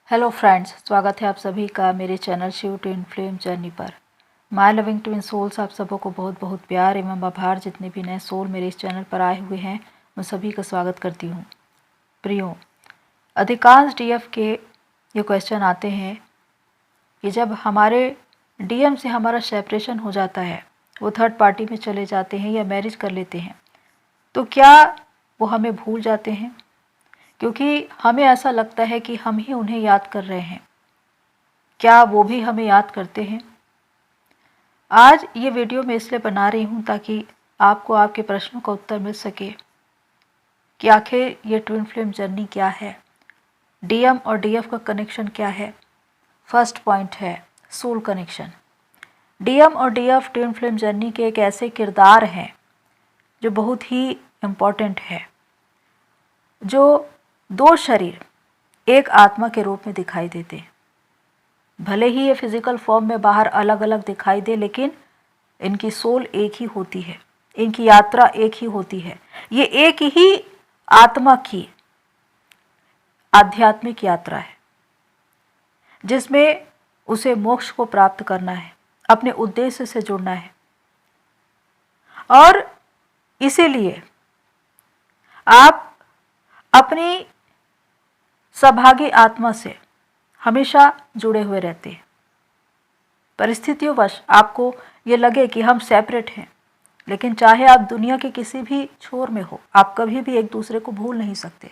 Hello friends, स्वागत है आप सभी का मेरे channel Shiv twin flame journey पर। माय लविंग ट्विन सोल्स, आप सबों को बहुत बहुत प्यार एवं आभार। जितने भी नए सोल मेरे इस चैनल पर आए हुए हैं मैं सभी का स्वागत करती हूँ। प्रियो, अधिकांश डीएफ के ये क्वेश्चन आते हैं कि जब हमारे डीएम से हमारा सेपरेशन हो जाता है, वो थर्ड पार्टी में चले जाते हैं या मैरिज कर लेते हैं, तो क्या वो हमें भूल जाते हैं? क्योंकि हमें ऐसा लगता है कि हम ही उन्हें याद कर रहे हैं। क्या वो भी हमें याद करते हैं? आज ये वीडियो मैं इसलिए बना रही हूँ ताकि आपको आपके प्रश्नों का उत्तर मिल सके कि आखिर ये ट्विन फ्लेम जर्नी क्या है, डीएम और डीएफ का कनेक्शन क्या है। फर्स्ट पॉइंट है सोल कनेक्शन। डीएम और डीएफ ट्विन फ्लेम जर्नी के एक ऐसे किरदार हैं जो बहुत ही इम्पोर्टेंट है, जो दो शरीर एक आत्मा के रूप में दिखाई देते हैं। भले ही ये फिजिकल फॉर्म में बाहर अलग अलग दिखाई दे, लेकिन इनकी सोल एक ही होती है, इनकी यात्रा एक ही होती है। ये एक ही आत्मा की आध्यात्मिक यात्रा है जिसमें उसे मोक्ष को प्राप्त करना है, अपने उद्देश्य से जुड़ना है। और इसीलिए आप अपनी सौभाग्य आत्मा से हमेशा जुड़े हुए रहते हैं। परिस्थितियोंवश आपको ये लगे कि हम सेपरेट हैं, लेकिन चाहे आप दुनिया के किसी भी छोर में हो, आप कभी भी एक दूसरे को भूल नहीं सकते,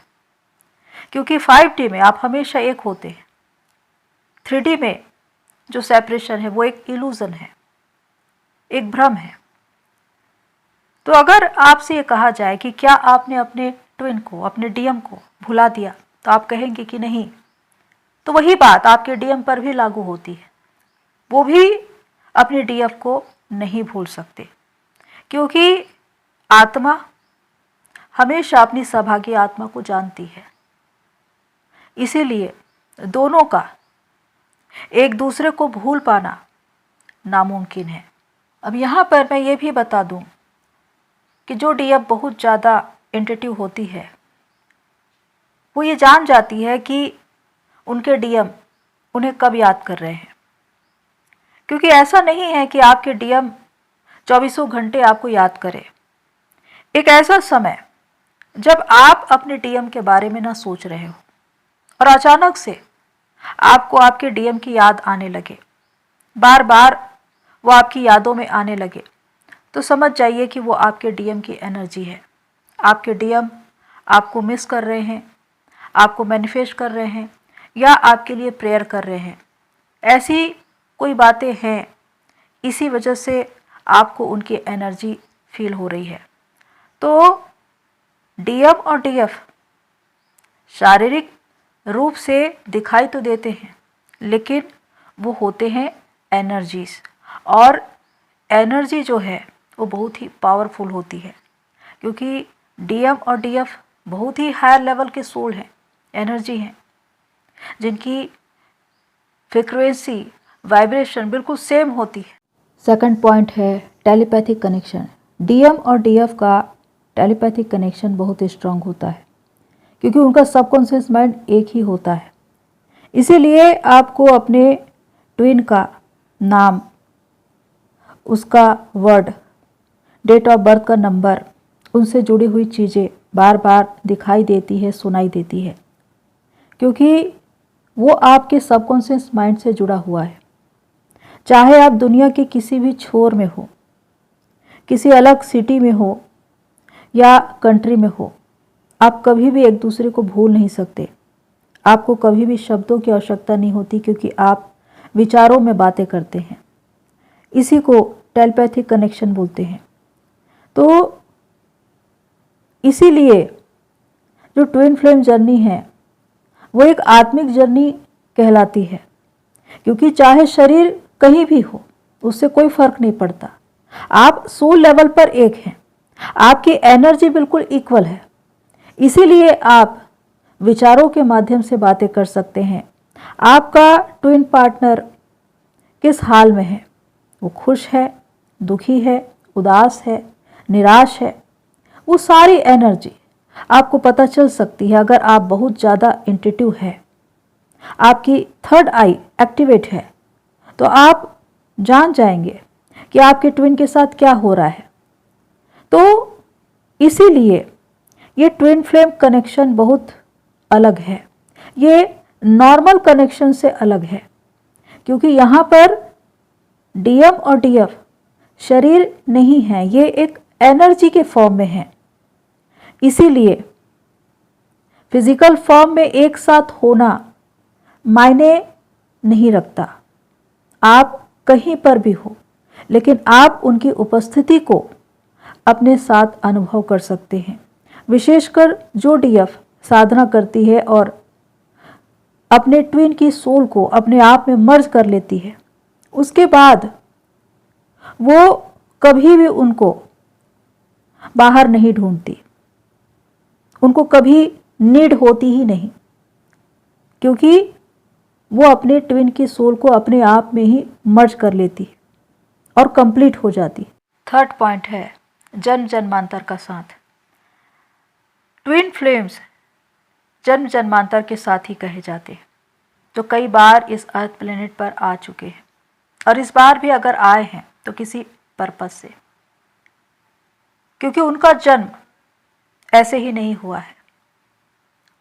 क्योंकि 5D में आप हमेशा एक होते हैं। 3D में जो सेपरेशन है वो एक इल्यूजन है, एक भ्रम है। तो अगर आपसे ये कहा जाए कि क्या आपने अपने ट्विन को, अपने डीएम को भुला दिया, तो आप कहेंगे कि नहीं। तो वही बात आपके डीएम पर भी लागू होती है। वो भी अपने डीएफ को नहीं भूल सकते, क्योंकि आत्मा हमेशा अपनी सौभाग्य आत्मा को जानती है। इसीलिए दोनों का एक दूसरे को भूल पाना नामुमकिन है। अब यहाँ पर मैं ये भी बता दूँ कि जो डीएफ बहुत ज़्यादा इंट्यूटिव होती है, वो ये जान जाती है कि उनके डीएम उन्हें कब याद कर रहे हैं। क्योंकि ऐसा नहीं है कि आपके डीएम 24 घंटे आपको याद करे। एक ऐसा समय जब आप अपने डीएम के बारे में ना सोच रहे हो और अचानक से आपको आपके डीएम की याद आने लगे, बार बार वो आपकी यादों में आने लगे, तो समझ जाइए कि वो आपके डीएम की एनर्जी है। आपके डीएम आपको मिस कर रहे हैं, आपको मैनिफेस्ट कर रहे हैं या आपके लिए प्रेयर कर रहे हैं। ऐसी कोई बातें हैं, इसी वजह से आपको उनकी एनर्जी फील हो रही है। तो डीएम और डीएफ शारीरिक रूप से दिखाई तो देते हैं, लेकिन वो होते हैं एनर्जीज। और एनर्जी जो है वो बहुत ही पावरफुल होती है, क्योंकि डीएम और डीएफ बहुत ही हायर लेवल के सोल हैं, एनर्जी हैं, जिनकी फ्रीक्वेंसी, वाइब्रेशन बिल्कुल सेम होती है। सेकंड पॉइंट है टेलीपैथिक कनेक्शन। डीएम और डीएफ का टेलीपैथिक कनेक्शन बहुत स्ट्रांग होता है, क्योंकि उनका सबकॉन्शियस माइंड एक ही होता है। इसीलिए आपको अपने ट्विन का नाम, उसका वर्ड, डेट ऑफ बर्थ का नंबर, उनसे जुड़ी हुई चीज़ें बार बार दिखाई देती है, सुनाई देती है, क्योंकि वो आपके सबकॉन्शियस माइंड से जुड़ा हुआ है। चाहे आप दुनिया के किसी भी छोर में हो, किसी अलग सिटी में हो या कंट्री में हो, आप कभी भी एक दूसरे को भूल नहीं सकते। आपको कभी भी शब्दों की आवश्यकता नहीं होती, क्योंकि आप विचारों में बातें करते हैं। इसी को टेलीपैथिक कनेक्शन बोलते हैं। तो इसीलिए जो ट्विन फ्लेम जर्नी है वो एक आत्मिक जर्नी कहलाती है, क्योंकि चाहे शरीर कहीं भी हो, उससे कोई फर्क नहीं पड़ता। आप सोल लेवल पर एक हैं, आपकी एनर्जी बिल्कुल इक्वल है। इसीलिए आप विचारों के माध्यम से बातें कर सकते हैं। आपका ट्विन पार्टनर किस हाल में है, वो खुश है, दुखी है, उदास है, निराश है, वो सारी एनर्जी आपको पता चल सकती है अगर आप बहुत ज़्यादा इंट्यूटिव है। आपकी थर्ड आई एक्टिवेट है, तो आप जान जाएंगे कि आपके ट्विन के साथ क्या हो रहा है। तो इसीलिए ये ट्विन फ्लेम कनेक्शन बहुत अलग है, ये नॉर्मल कनेक्शन से अलग है, क्योंकि यहाँ पर डीएम और डीएफ शरीर नहीं है, ये एक एनर्जी के फॉर्म में है। इसीलिए फिजिकल फॉर्म में एक साथ होना मायने नहीं रखता, आप कहीं पर भी हो, लेकिन आप उनकी उपस्थिति को अपने साथ अनुभव कर सकते हैं। विशेषकर जो डीएफ साधना करती है और अपने ट्विन की सोल को अपने आप में मर्ज कर लेती है, उसके बाद वो कभी भी उनको बाहर नहीं ढूंढती, उनको कभी नीड होती ही नहीं, क्योंकि वो अपने ट्विन की सोल को अपने आप में ही मर्ज कर लेती है और कंप्लीट हो जाती। थर्ड पॉइंट है जन्म जन्मांतर का साथ। ट्विन फ्लेम्स जन्म जन्मांतर के साथ ही कहे जाते हैं, जो कई बार इस अर्थ प्लेनेट पर आ चुके हैं और इस बार भी अगर आए हैं तो किसी पर्पस से, क्योंकि उनका जन्म ऐसे ही नहीं हुआ है,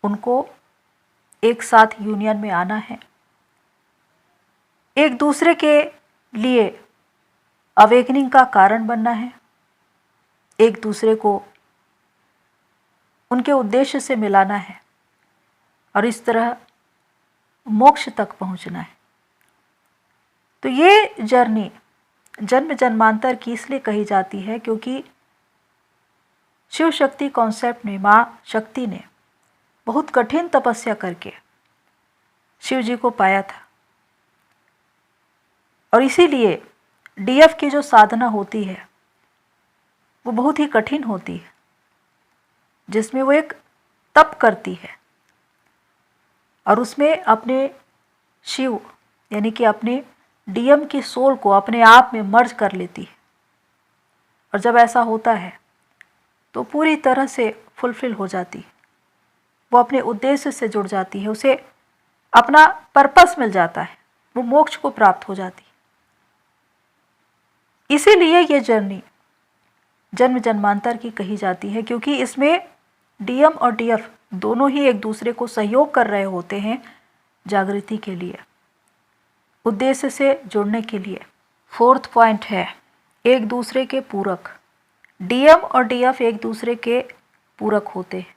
उनको एक साथ यूनियन में आना है, एक दूसरे के लिए अवेकनिंग का कारण बनना है, एक दूसरे को उनके उद्देश्य से मिलाना है और इस तरह मोक्ष तक पहुंचना है। तो ये जर्नी जन्म जन्मांतर की इसलिए कही जाती है क्योंकि शिव शक्ति कॉन्सेप्ट ने, माँ शक्ति ने बहुत कठिन तपस्या करके शिव जी को पाया था और इसीलिए डीएफ की जो साधना होती है वो बहुत ही कठिन होती है, जिसमें वो एक तप करती है और उसमें अपने शिव यानी कि अपने डीएम की सोल को अपने आप में मर्ज कर लेती है। और जब ऐसा होता है तो पूरी तरह से फुलफिल हो जाती है, वो अपने उद्देश्य से जुड़ जाती है, उसे अपना पर्पस मिल जाता है, वो मोक्ष को प्राप्त हो जाती है। इसीलिए ये जर्नी जन्म जन्मांतर की कही जाती है, क्योंकि इसमें डीएम और डीएफ दोनों ही एक दूसरे को सहयोग कर रहे होते हैं जागृति के लिए, उद्देश्य से जुड़ने के लिए। फोर्थ पॉइंट है एक दूसरे के पूरक। डीएम और डीएफ एक दूसरे के पूरक होते हैं।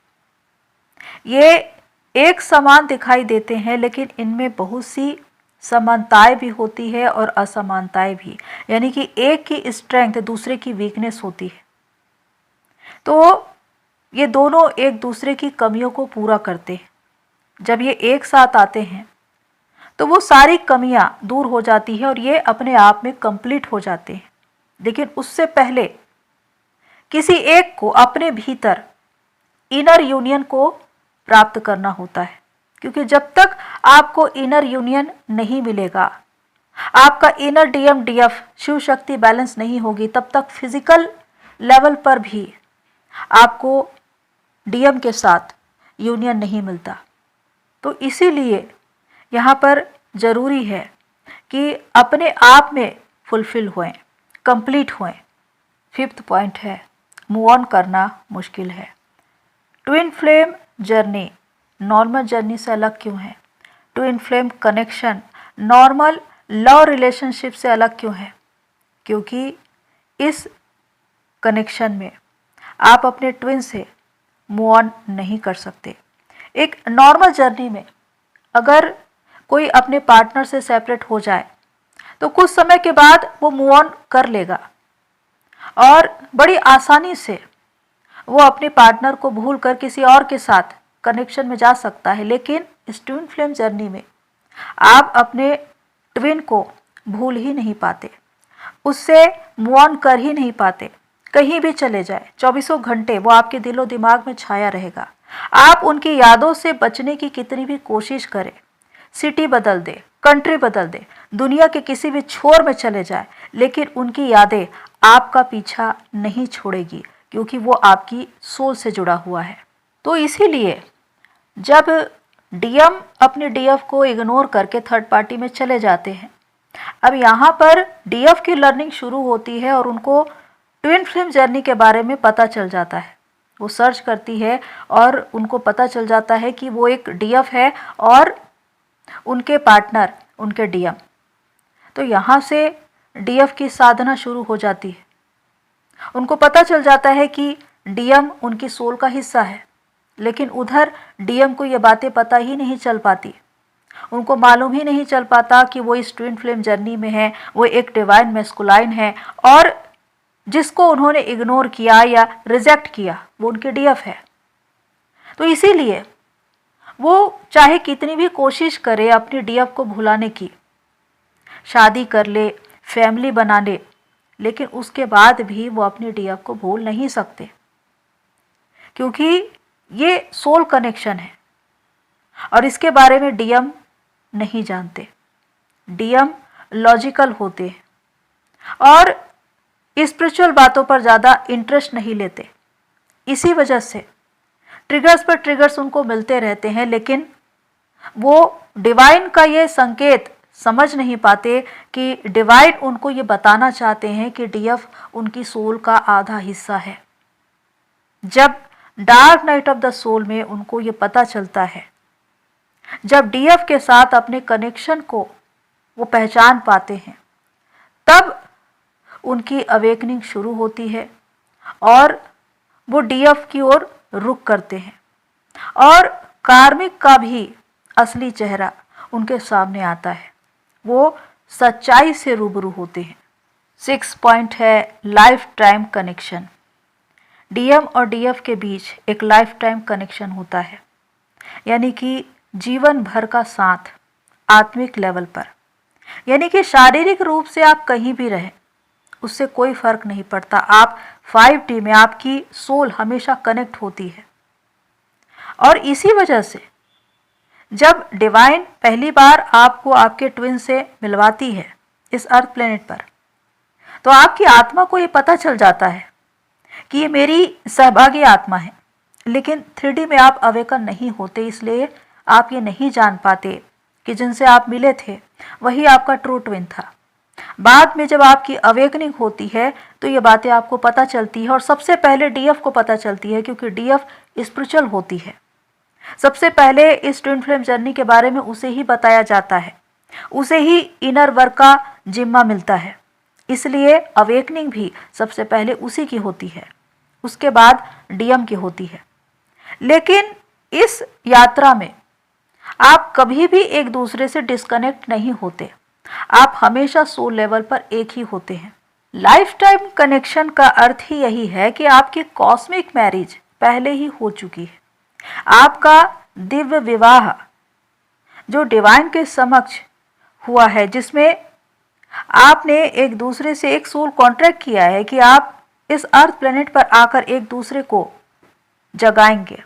ये एक समान दिखाई देते हैं, लेकिन इनमें बहुत सी समानताएं भी होती है और असमानताएं भी, यानी कि एक की स्ट्रेंथ दूसरे की वीकनेस होती है। तो ये दोनों एक दूसरे की कमियों को पूरा करते हैं। जब ये एक साथ आते हैं तो वो सारी कमियां दूर हो जाती है और ये अपने आप में कंप्लीट हो जाते हैं। लेकिन उससे पहले किसी एक को अपने भीतर इनर यूनियन को प्राप्त करना होता है, क्योंकि जब तक आपको इनर यूनियन नहीं मिलेगा, आपका inner DM DF Shiv Shakti balance नहीं होगी, तब तक फिजिकल लेवल पर भी आपको डीएम के साथ यूनियन नहीं मिलता। तो इसीलिए यहाँ पर ज़रूरी है कि अपने आप में फुलफिल होएं, कंप्लीट होएं। फिफ्थ पॉइंट है मूव ऑन करना मुश्किल है। Twin flame journey normal journey से अलग क्यों है? Twin flame connection normal love relationship से अलग क्यों है? क्योंकि इस कनेक्शन में आप अपने ट्विन से मूव ऑन नहीं कर सकते। एक नॉर्मल जर्नी में अगर कोई अपने पार्टनर से सेपरेट हो जाए तो कुछ समय के बाद वो मूव ऑन कर लेगा और बड़ी आसानी से वो अपने पार्टनर को भूल कर किसी और के साथ कनेक्शन में जा सकता है। लेकिन इस ट्विन फ्लेम जर्नी में आप अपने ट्विन को भूल ही नहीं पाते, उससे मूव ऑन कर ही नहीं पाते। कहीं भी चले जाए, चौबीसों घंटे वो आपके दिलो दिमाग में छाया रहेगा। आप उनकी यादों से बचने की कितनी भी कोशिश करें, सिटी बदल दे, कंट्री बदल दे, दुनिया के किसी भी छोर में चले जाए, लेकिन उनकी यादें आपका पीछा नहीं छोड़ेगी, क्योंकि वो आपकी सोल से जुड़ा हुआ है। तो इसीलिए जब डीएम अपने डीएफ को इग्नोर करके थर्ड पार्टी में चले जाते हैं। अब यहाँ पर डीएफ की लर्निंग शुरू होती है और उनको ट्विन फ्लेम जर्नी के बारे में पता चल जाता है। वो सर्च करती है और उनको पता चल जाता है कि वो एक डीएफ है और उनके पार्टनर उनके डीएम। तो यहाँ से डीएफ की साधना शुरू हो जाती है। उनको पता चल जाता है कि डीएम उनकी सोल का हिस्सा है, लेकिन उधर डीएम को ये बातें पता ही नहीं चल पाती। उनको मालूम ही नहीं चल पाता कि वो इस ट्विन फ्लेम जर्नी में है, वो एक डिवाइन मैस्कुलाइन है और जिसको उन्होंने इग्नोर किया या रिजेक्ट किया वो उनके डीएफ है। तो इसीलिए वो चाहे कितनी भी कोशिश करे अपनी डीएफ को भुलाने की, शादी कर ले, फैमिली बना ले, लेकिन उसके बाद भी वो अपनी डीएफ को भूल नहीं सकते, क्योंकि ये सोल कनेक्शन है और इसके बारे में डीएम नहीं जानते। डीएम लॉजिकल होते हैं और स्पिरिचुअल बातों पर ज़्यादा इंटरेस्ट नहीं लेते। इसी वजह से ट्रिगर्स पर ट्रिगर्स उनको मिलते रहते हैं, लेकिन वो डिवाइन का ये संकेत समझ नहीं पाते कि डिवाइन उनको ये बताना चाहते हैं कि डीएफ उनकी सोल का आधा हिस्सा है। जब dark night of the soul में उनको ये पता चलता है, जब डीएफ के साथ अपने कनेक्शन को वो पहचान पाते हैं, तब उनकी अवेकनिंग शुरू होती है और वो डीएफ की ओर रुख करते हैं और कार्मिक का भी असली चेहरा उनके सामने आता है। वो सच्चाई से रूबरू होते हैं। 6 पॉइंट है लाइफ टाइम कनेक्शन। डीएम और डीएफ के बीच एक लाइफ टाइम कनेक्शन होता है, यानी कि जीवन भर का साथ आत्मिक लेवल पर, यानी कि शारीरिक रूप से आप कहीं भी रहें उससे कोई फर्क नहीं पड़ता। आप 5D में आपकी सोल हमेशा कनेक्ट होती है। और इसी वजह से जब डिवाइन पहली बार आपको आपके ट्विन से मिलवाती है इस अर्थ प्लेनेट पर, तो आपकी आत्मा को ये पता चल जाता है कि ये मेरी सहभागी आत्मा है, लेकिन 3D में आप अवेकन नहीं होते, इसलिए आप ये नहीं जान पाते कि जिनसे आप मिले थे वही आपका ट्रू ट्विन था। बाद में जब आपकी अवेकनिंग होती है तो ये बातें आपको पता चलती है और सबसे पहले डीएफ को पता चलती है, क्योंकि डीएफ स्पिरिचुअल होती है। सबसे पहले इस ट्विन फ्लेम जर्नी के बारे में उसे ही बताया जाता है, उसे ही इनर वर्क का जिम्मा मिलता है, इसलिए अवेकनिंग भी सबसे पहले उसी की होती है, उसके बाद डीएम की होती है। लेकिन इस यात्रा में आप कभी भी एक दूसरे से डिस्कनेक्ट नहीं होते, आप हमेशा सोल लेवल पर एक ही होते हैं। लाइफ टाइम कनेक्शन का अर्थ ही यही है कि आपकी कॉस्मिक मैरिज पहले ही हो चुकी है। आपका दिव्य विवाह जो डिवाइन के समक्ष हुआ है, जिसमें आपने एक दूसरे से एक सोल कॉन्ट्रैक्ट किया है कि आप इस अर्थ प्लेनेट पर आकर एक दूसरे को जगाएंगे,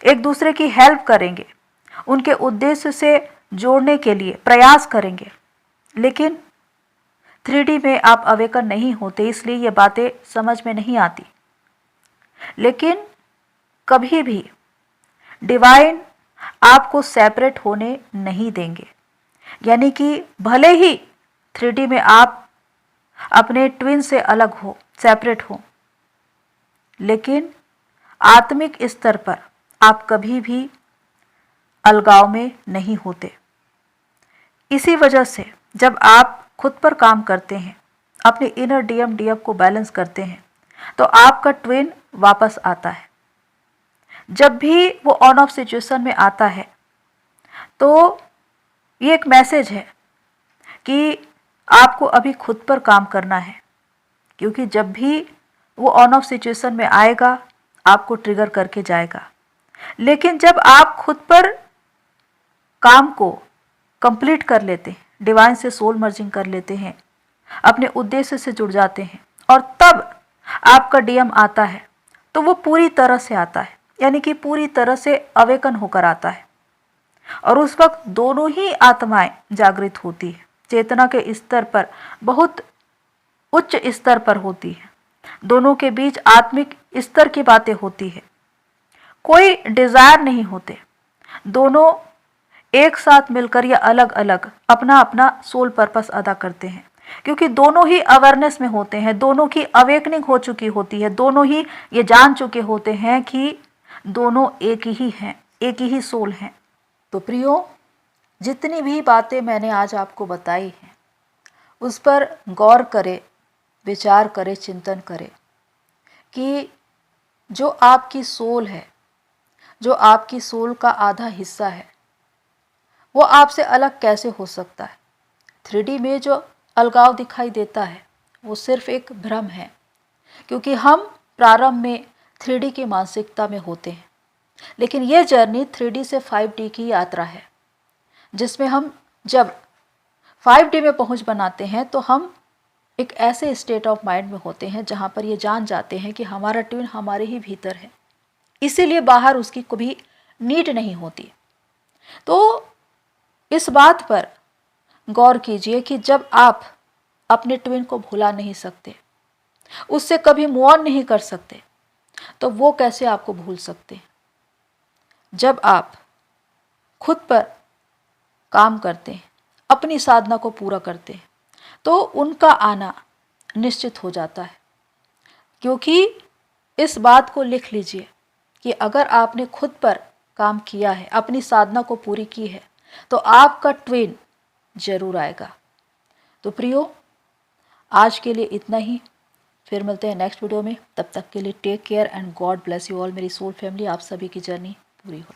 एक दूसरे की हेल्प करेंगे, उनके उद्देश्य से जोड़ने के लिए प्रयास करेंगे। लेकिन 3D में आप अवेकन नहीं होते, इसलिए ये बातें समझ में नहीं आती। लेकिन कभी भी डिवाइन आपको सेपरेट होने नहीं देंगे, यानी कि भले ही 3D में आप अपने ट्विन से अलग हो, सेपरेट हो, लेकिन आत्मिक स्तर पर आप कभी भी अलगाव में नहीं होते। इसी वजह से जब आप खुद पर काम करते हैं, अपने इनर डीएम डीएफ को बैलेंस करते हैं, तो आपका ट्विन वापस आता है। जब भी वो ऑन ऑफ सिचुएशन में आता है तो ये एक मैसेज है कि आपको अभी खुद पर काम करना है, क्योंकि जब भी वो ऑन ऑफ सिचुएशन में आएगा आपको ट्रिगर करके जाएगा। लेकिन जब आप खुद पर काम को कंप्लीट कर लेते हैं, डिवाइन से सोल मर्जिंग कर लेते हैं, अपने उद्देश्य से जुड़ जाते हैं और तब आपका डीएम आता है, तो वो पूरी तरह से आता है, यानी कि पूरी तरह से अवेकन होकर आता है। और उस वक्त दोनों ही आत्माएं जागृत होती है, चेतना के स्तर पर बहुत उच्च स्तर पर होती है। दोनों के बीच आत्मिक स्तर की बातें होती है, कोई डिजायर नहीं होते। दोनों एक साथ मिलकर या अलग अलग अपना अपना सोल पर्पस अदा करते हैं, क्योंकि दोनों ही अवेयरनेस में होते हैं, दोनों की अवेकनिंग हो चुकी होती है, दोनों ही ये जान चुके होते हैं कि दोनों एक ही हैं, एक ही सोल हैं। तो प्रियो, जितनी भी बातें मैंने आज आपको बताई हैं उस पर गौर करें, विचार करें, चिंतन करें कि जो आपकी सोल है, जो आपकी सोल का आधा हिस्सा है, वो आपसे अलग कैसे हो सकता है। 3D में जो अलगाव दिखाई देता है वो सिर्फ एक भ्रम है, क्योंकि हम प्रारंभ में 3D की मानसिकता में होते हैं, लेकिन ये जर्नी 3D से 5D की यात्रा है, जिसमें हम जब 5D में पहुंच बनाते हैं तो हम एक ऐसे स्टेट ऑफ माइंड में होते हैं जहां पर ये जान जाते हैं कि हमारा ट्विन हमारे ही भीतर है, इसीलिए बाहर उसकी कभी नीड नहीं होती। तो इस बात पर गौर कीजिए कि जब आप अपने ट्विन को भुला नहीं सकते, उससे कभी मूव ऑन नहीं कर सकते, तो वो कैसे आपको भूल सकते। जब आप खुद पर काम करते हैं, अपनी साधना को पूरा करते हैं, तो उनका आना निश्चित हो जाता है। क्योंकि इस बात को लिख लीजिए कि अगर आपने खुद पर काम किया है, अपनी साधना को पूरी की है, तो आपका ट्विन जरूर आएगा। तो प्रियो, आज के लिए इतना ही, फिर मिलते हैं नेक्स्ट वीडियो में। तब तक के लिए take care and God bless you all. मेरी सोल फैमिली, आप सभी की जर्नी पूरी हो।